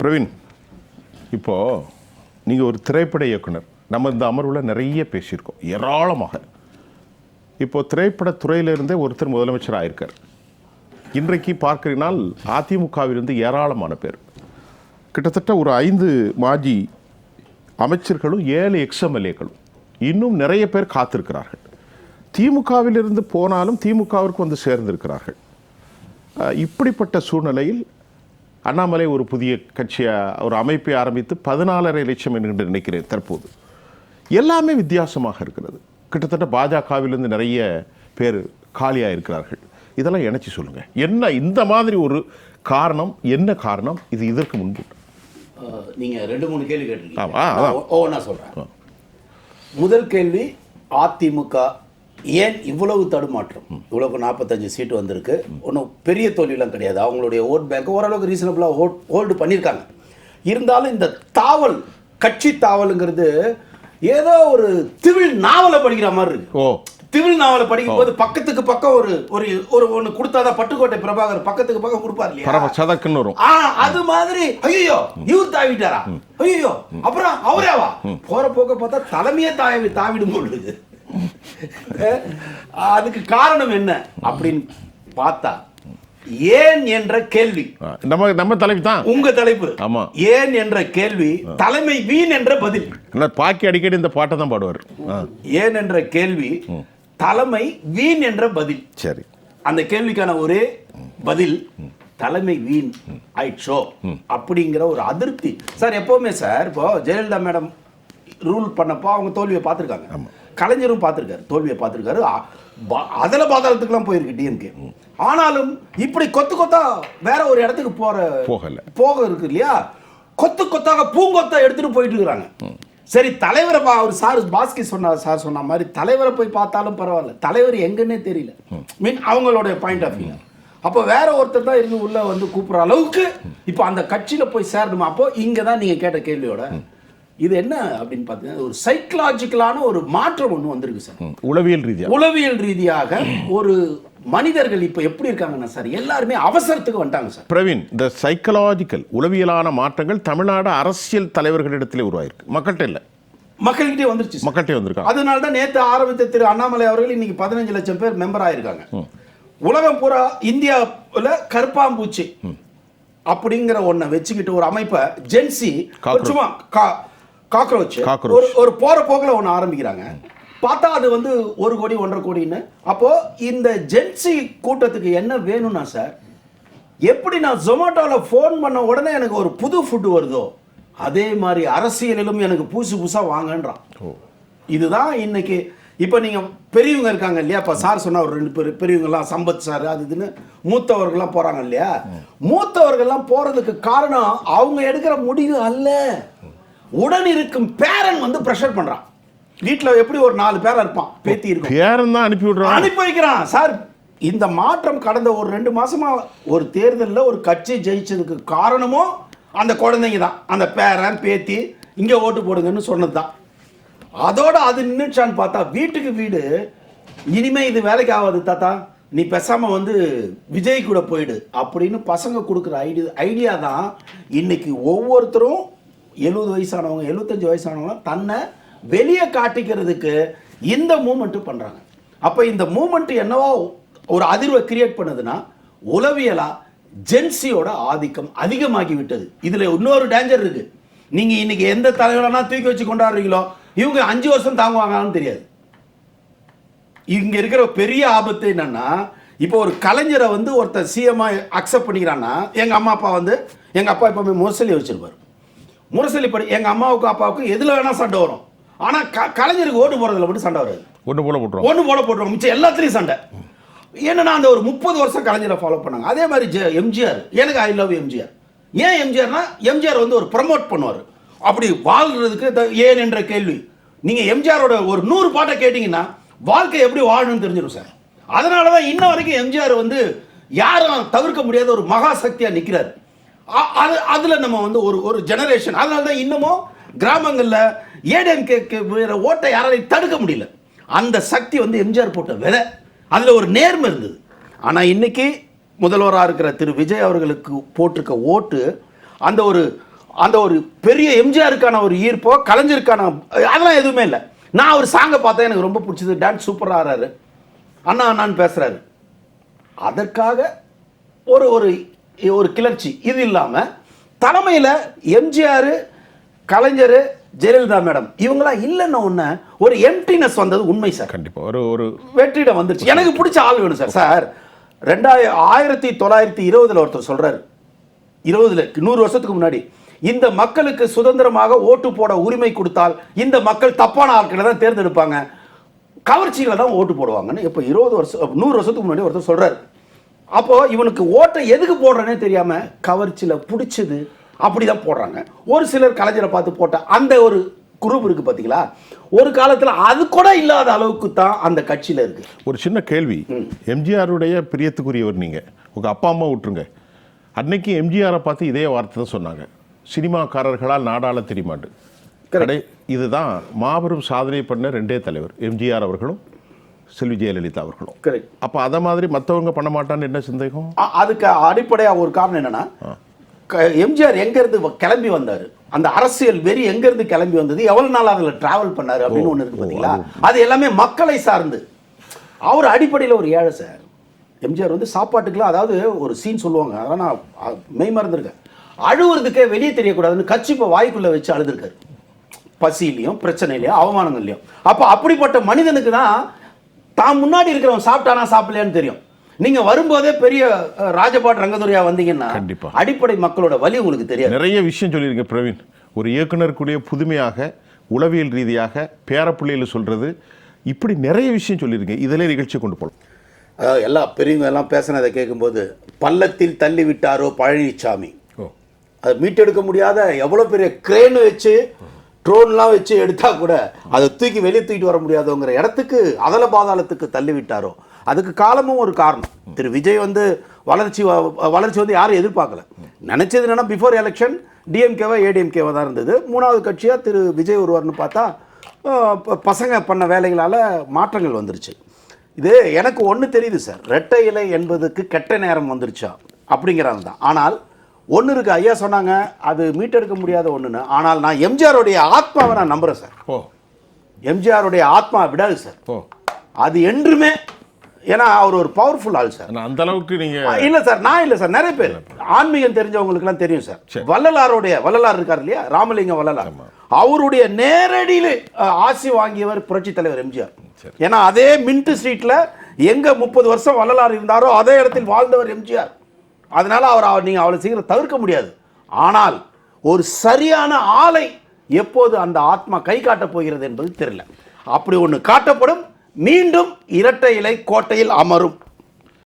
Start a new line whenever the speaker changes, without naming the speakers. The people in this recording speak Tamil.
பிரவீன், இப்போது நீங்கள் ஒரு திரைப்பட இயக்குனர். நம்ம இந்த அமர்வில் நிறைய பேசியிருக்கோம், ஏராளமாக. இப்போது திரைப்படத்துறையிலிருந்தே ஒருத்தர் முதலமைச்சர் ஆயிருக்கார். இன்றைக்கு பார்க்கிறீனால் அதிமுகவிலிருந்து ஏராளமான பேர், கிட்டத்தட்ட ஒரு 5 மாஜி அமைச்சர்களும் 7 எக்ஸ்எம்எல்ஏக்களும் இன்னும் நிறைய பேர் காத்திருக்கிறார்கள். திமுகவிலிருந்து போனாலும் திமுகவிற்கு வந்து சேர்ந்திருக்கிறார்கள். இப்படிப்பட்ட சூழ்நிலையில் அண்ணாமலை ஒரு புதிய கட்சியாக ஒரு அமைப்பை ஆரம்பித்து 14.5 லட்சம் என்று நினைக்கிறேன் தற்போது. எல்லாமே வித்தியாசமாக இருக்கிறது. கிட்டத்தட்ட பாஜகவிலிருந்து நிறைய பேர் காலியாக இருக்கிறார்கள். இதெல்லாம் இணைச்சி சொல்லுங்கள், என்ன இந்த மாதிரி ஒரு காரணம், என்ன காரணம் இது? இதற்கு முன்பு
நீங்கள் 2-3 கேள்வி கேட்டிருக்கீங்க. ஒவ்வொன்றா சொல்கிறேன். முதல் கேள்வி, அதிமுக ஏன் இவ்வளவு தடுமாற்றம்? இவ்வளவு 45 சீட்டு வந்திருக்கு, ஒன்றும் பெரிய தோல்வியெல்லாம் கிடையாது. அவங்களுடைய ஓட் பேங்க் ஓரளவுக்கு ரீசனபிளாக ஹோல்டு பண்ணியிருக்காங்க. இருந்தாலும் இந்த தாவல், கட்சி தாவலுங்கிறது ஏதோ ஒரு திவில் நாவலை படிக்கிற மாதிரி இருக்கு. திவில் நாவலை படிக்கும் போது பக்கத்துக்கு பக்கம் ஒரு ஒன்று கொடுத்தாதான் பட்டுக்கோட்டை பிரபாகர் பக்கத்துக்கு பக்கம் கொடுப்பார் இல்லையா, அது மாதிரி ஐயோ இவர் தாவிட்டாரா, ஐயோ அப்புறம் அவரேவா, போற போக்க பார்த்தா தலைமையே தாவிடும் போடுது. அதுக்கு காரணம் என்ன அப்படின்னு பார்த்தா, ஏன் என்ற கேள்வி
நம்ம தலைப்பு தான்,
உங்க தலைப்பு. ஆமா, ஏன் என்ற கேள்வி, தலைமை வீண் என்ற பதில்.
பாக்கி அடிக்கடி இந்த பாட்டை தான் பாடுவார்.
ஏன் என்ற கேள்வி, தலைமை வீண் என்ற பதில். சரி, அந்த கேள்விக்கான ஒரே பதில் தலைமை வீண் ஆயிடுச்சோ அப்படிங்கிற ஒரு அதிருப்தி. சார் எப்பவுமே சார், இப்போ ஜெயலலிதா மேடம் ரூல் பண்ணப்போ அவங்க தோல்வியை பார்த்துருக்காங்க, கலைஞரும் பார்த்துருக்காரு, தோல்வியை பார்த்துருக்காரு, அதில் பாதாளத்துக்குலாம் போயிருக்கு டிஎம்கே. ஆனாலும் இப்படி கொத்து கொத்தா வேற ஒரு இடத்துக்கு போக இருக்கு இல்லையா, கொத்து கொத்தாக பூங்கொத்தா எடுத்துட்டு போயிட்டு இருக்கிறாங்க. சரி, தலைவரை அவர் சார் பாஸ்கி சார் சொன்ன மாதிரி தலைவரை போய் பார்த்தாலும் பரவாயில்ல, தலைவர் எங்கன்னே தெரியல, மீன் அவங்களுடைய பாயிண்ட் ஆஃப் வியூ. அப்போ வேற ஒருத்தர் தான் இருந்து உள்ள வந்து கூப்பிடுற அளவுக்கு இப்போ அந்த கட்சியில போய் சேரணுமா? அப்போ இங்க தான் நீங்க கேட்ட கேள்வியோட இது என்ன அப்படின்னு பார்த்தீங்கன்னா, ஒரு சைக்கலாஜிக்கலான ஒரு மாற்றம் ஒன்று வந்திருக்கு சார். உளவியல் ரீதியாக ஒரு மனிதர்கள் இப்ப எப்படி இருக்காங்கன்னா சார், எல்லாருமே அவசரத்துக்கு வந்துட்டாங்க சார்.
பிரவீன், இந்த சைக்கலாஜிக்கல் உளவியலான மாற்றங்கள் தமிழ்நாடு அரசியல் தலைவர்களிடத்திலே உருவாயிருக்கு, மக்கள்கிட்ட இல்லை,
மக்கள்கிட்டே வந்துருச்சு,
மக்கள்கிட்ட வந்திருக்காங்க.
அதனால தான் நேற்று ஆரம்பித்த திரு அண்ணாமலை அவர்கள் இன்னைக்கு 15 லட்சம் பேர் மெம்பர் ஆயிருக்காங்க. உலகம் பூரா இந்தியாவில் கருப்பாம்பூச்சி அப்படிங்கிற ஒன்றை வச்சுக்கிட்டு ஒரு அமைப்பை ஜென்சி சும்மா காக்ரோச் ஒரு போற போக்கில் ஒன்று ஆரம்பிக்கிறாங்க. பார்த்தா அது வந்து 1 கோடி 1.5 கோடின்னு. அப்போ இந்த ஜென்சி கூட்டத்துக்கு என்ன வேணும்னா சார், எப்படி நான் ஜொமேட்டோவில் ஃபோன் பண்ண உடனே எனக்கு ஒரு புது ஃபுட்டு வருதோ, அதே மாதிரி அரசியலிலும் எனக்கு புதுசாக வாங்கன்றான். இதுதான் இன்னைக்கு. இப்போ நீங்கள் பெரியவங்க இருக்காங்க இல்லையா, இப்போ சார் சொன்னால் ஒரு 2 பெரியவங்கலாம், சம்பத் சார் அது இதுன்னு மூத்தவர்கள்லாம் போகிறாங்க இல்லையா, மூத்தவர்கள்லாம் போகிறதுக்கு காரணம் அவங்க எடுக்கிற முடிவு அல்ல, உடன் இருக்கும் பேரன் வந்து ப்ரெஷர் பண்ணுறான். வீட்டில் எப்படி ஒரு 4 பேரன் இருப்பான், பேத்தி இருக்கும், பேரன் தான் அனுப்பி வைக்கிறான் சார். இந்த மாற்றம் கடந்த ஒரு 2 மாசமா ஒரு தேர்தலில் ஒரு கட்சி ஜெயிச்சதுக்கு காரணமும் அந்த குழந்தைங்க தான், அந்த பேரன் பேத்தி இங்கே ஓட்டு போடுங்கன்னு சொன்னது தான். அதோட அது நின்றுச்சான்னு பார்த்தா, வீட்டுக்கு வீடு இனிமே இது வேலைக்கு ஆகாது தாத்தா, நீ பேசாம வந்து விஜய் கூட போயிடு அப்படின்னு பசங்க கொடுக்குற ஐடியா தான் இன்னைக்கு ஒவ்வொருத்தரும் 70 வயசானவங்க 75 வயசானவங்க தன்னை வெளியே காட்டிக்கிறதுக்கு இந்த மூமெண்ட் பண்றாங்க. அப்ப இந்த மூமெண்ட் என்னவா ஒரு அதிர்வை கிரியேட் பண்ணுதுன்னா, உளவியலா ஜென்சியோட ஆதிக்கம் அதிகமாகி விட்டது. இதுல இன்னொரு டேஞ்சர் இருக்கு. நீங்க இன்னைக்கு எந்த தலைவரானா தூக்கி வச்சு கொண்டாடுறீங்களோ, இவங்க 5 வருஷம் தாங்குவாங்கன்னு தெரியாது. இங்க இருக்கிற பெரிய ஆபத்து என்னன்னா, இப்போ ஒரு கலைஞரை வந்து ஒருத்தர் சிஎம்மா அக்செப்ட் பண்ணிக்கிறான்னா, எங்க அம்மா அப்பா வந்து, எங்க அப்பா எப்பவுமே முரசொலி வச்சிருப்பாரு, முரசொலி படி எங்க அம்மாவுக்கு அப்பாவுக்கு எதுல வேணா சண்டை வரும். ஆனா கலைஞருக்கு ஓட்டு போடுறதுல மட்டும் சண்டை வராது, ஒன்று போல போட்டுருவோம், மிச்சம் எல்லாத்துலேயும் சண்டை. ஏன்னா அந்த ஒரு 30 வருஷம் கலைஞரை ஃபாலோ பண்ணாங்க. அதே மாதிரி எம்ஜிஆர், எனக்கு ஐ லவ் எம்ஜிஆர். ஏன் எம்ஜிஆர்னா, எம்ஜிஆர் வந்து ஒரு ப்ரமோட் பண்ணுவார். அப்படி வாழ்றதுக்கு ஏன் என்ற கேள்வி, நீங்க எம்ஜிஆரோட ஒரு 100 பாட்டை கேட்டீங்கன்னா வாழ்க்கை எப்படி வாழணும்னு தெரிஞ்சிடும் சார். அதனாலதான் இன்ன வரைக்கும் எம்ஜிஆர் வந்து யாரும் தவிர்க்க முடியாத ஒரு மகா சக்தியா நிற்கிறார். அதுல நம்ம வந்து ஒரு ஜெனரேஷன். அதனாலதான் இன்னமும் கிராமங்கள்ல ஏடிஎம்கே ஓட்டை யாராலையும் தடுக்க முடியல. அந்த சக்தி வந்து எம்ஜிஆர் போட்ட விதை, அதுல ஒரு நேர்மை இருந்தது. ஆனா இன்னைக்கு முதல்வராக இருக்கிற திரு விஜய் அவர்களுக்கு போட்டிருக்க ஓட்டு அந்த ஒரு அந்த ஒரு பெரிய எம்ஜிஆருக்கான ஒரு ஈர்ப்போ கலைஞருக்கான அதெல்லாம் எதுவுமே இல்லை. நான் ஒரு சாங்கை பார்த்தேன், எனக்கு ரொம்ப பிடிச்சது, டான்ஸ் சூப்பராக ஆறாரு, அண்ணா அண்ணான்னு பேசுறாரு. அதற்காக ஒரு ஒரு ஒரு கிளர்ச்சி. இது இல்லாமல் தலைமையில் எம்ஜிஆர், கலைஞர், ஜெயலலிதா மேடம் இவங்களாம் இல்லைன்னு ஒன்று ஒரு எம்டினஸ் வந்தது உண்மை சார்.
கண்டிப்பாக ஒரு ஒரு
வெற்றிடம் வந்துருச்சு. எனக்கு பிடிச்ச ஆள் வேணும் சார். சார் 1920 ஒருத்தர் சொல்றாரு, 100 வருஷத்துக்கு முன்னாடி, இந்த மக்களுக்கு சுதந்திரமாக ஓட்டு போட உரிமை கொடுத்தால் இந்த மக்கள் தப்பான ஆட்களை தான் தேர்ந்தெடுப்பாங்க, கவர்ச்சிகளை தான் ஓட்டு போடுவாங்கன்னு இப்போ 100 வருஷத்துக்கு முன்னாடி ஒருத்தர் சொல்றாரு. அப்போ இவனுக்கு ஓட்டை எதுக்கு போடுறேன்னே தெரியாம கவர்ச்சியில பிடிச்சது அப்படிதான் போடுறாங்க. ஒரு சிலர் கலைஞரை பார்த்து போட்ட அந்த ஒரு குரூப் இருக்கு பாத்தீங்களா, ஒரு காலத்துல அது கூட இல்லாத அளவுக்கு தான் அந்த கட்சியில இருக்கு.
ஒரு சின்ன கேள்வி, எம்ஜிஆருடைய பிரியத்துக்குரியவர் நீங்க, உங்க அப்பா அம்மா விட்டுருங்க, அன்னைக்கு எம்ஜிஆரை பார்த்து இதே வார்த்தை தான் சொன்னாங்க, சினிமாக்காரர்களால் நாடாள தெரியுமாண்டு. இதுதான் மாபெரும் சாதனை பண்ண ரெண்டே தலைவர், எம்ஜிஆர் அவர்களும் செல்வி ஜெயலலிதா அவர்களும். அப்ப அத மாதிரி மற்றவங்க பண்ண மாட்டான்னு என்ன சந்தேகம்? அதுக்கு
அடிப்படையா ஒரு காரணம் என்னன்னா, எம்ஜிஆர் எங்க இருந்து கிளம்பி வந்தாரு, அந்த அரசியல் வெறி எங்க இருந்து கிளம்பி வந்தது, எவ்வளவு நாள் அதில் டிராவல் பண்ணாரு அப்படின்னு ஒண்ணு இருக்கு பாத்தீங்களா. அது எல்லாமே மக்களை சார்ந்து. அவர் அடிப்படையில் ஒரு ஏழை சார். எம்ஜிஆர் வந்து சாப்பாட்டுக்குலாம், அதாவது ஒரு சீன் சொல்லுவாங்க, அதெல்லாம் நான் மெய் மறந்துருக்கேன், அழுவுறதுக்கே வெளியே தெரியக்கூடாதுன்னு கட்சிப்பை வாய்க்குள்ள வச்சு அழுதுருக்காரு, பசியிலையும் பிரச்சனையிலையும் அவமானங்கள்லையும். அப்போ அப்படிப்பட்ட மனிதனுக்கு தான் தான் முன்னாடி இருக்கிறவன் சாப்பிட்டானா சாப்பிடலையான்னு தெரியும். நீங்க வரும்போதே பெரிய ராஜபாட் ரங்கதுரையா வந்தீங்கன்னா அடிப்படை மக்களோட வலி உங்களுக்கு தெரியாது.
நிறைய விஷயம் சொல்லிருங்க பிரவீன். ஒரு இயக்குனருக்குரிய புதுமையாக, உளவியல் ரீதியாக, பேரப்பிள்ளையில் சொல்றது, இப்படி நிறைய விஷயம் சொல்லிருங்க. இதிலே நிகழ்ச்சியை கொண்டு போகலாம்.
எல்லா பெரியவங்க எல்லாம் பேசினதை கேட்கும்போது, பள்ளத்தில் தள்ளி விட்டாரோ பழனிசாமி, அதை மீட்டெடுக்க முடியாத, எவ்வளோ பெரிய கிரேன் வச்சு ட்ரோன்லாம் வச்சு எடுத்தா கூட அதை தூக்கி வெளியே தூக்கிட்டு வர முடியாதவங்கிற இடத்துக்கு, அதல பாதாளத்துக்கு தள்ளி விட்டாரோ. அதுக்கு காலமும் ஒரு காரணம். திரு விஜய் வந்து வளர்ச்சி வந்து யாரும் எதிர்பார்க்கல. நினைச்சது என்னன்னா, பிஃபோர் எலெக்ஷன் டிஎம்கேவா ஏடிஎம்கேவா தான் இருந்தது. மூணாவது கட்சியாக திரு விஜய் ஒருவர்னு பார்த்தா பசங்க பண்ண வேலைகளால் மாற்றங்கள் வந்துருச்சு. இது எனக்கு ஒன்று தெரியுது சார், ரெட்டை இலை என்பதுக்கு கெட்ட நேரம் வந்துருச்சா அப்படிங்கிறாங்க தான். ஆனால் ஒன்று இருக்கு, ஐயா சொன்னாங்க அது மீட்டெடுக்க முடியாத ஒன்றுன்னு. ஆனால் நான் எம்ஜிஆருடைய ஆத்மாவை நான் நம்புகிறேன் சார். எம்ஜிஆருடைய ஆத்மா விடாது சார், அது என்றுமே. ஏன்னா அவர் ஒரு பவர்ஃபுல் ஆள் சார்.
அந்த அளவுக்கு நீங்க
இல்ல சார், நான் இல்ல சார், நிறைய பேர் ஆன்மீகம் தெரிஞ்சவங்களுக்கு எல்லாம் தெரியும் சார். வள்ளலார் இருக்கார் இல்லையா, ராமலிங்க வள்ளலார், அவருடைய நேரடியில் ஆசி வாங்கியவர் புரட்சி தலைவர் எம்ஜிஆர். ஏன்னா அதே மின்ட் ஸ்ட்ரீட்ல எங்க 30 வருஷம் வள்ளலார் இருந்தாரோ அதே இடத்தில் வாழ்ந்தவர் எம்ஜிஆர். அதனால அவர் நீங்க அவ்வளவு சீக்கிரம் தவிர்க்க முடியாது. ஆனால் ஒரு சரியான ஆளை எப்போது அந்த ஆத்மா கை காட்டப் போகிறது என்பது தெரியல. அப்படி ஒன்று காட்டப்படும், மீண்டும் இரட்டை இலை கோட்டையில் அமரும்.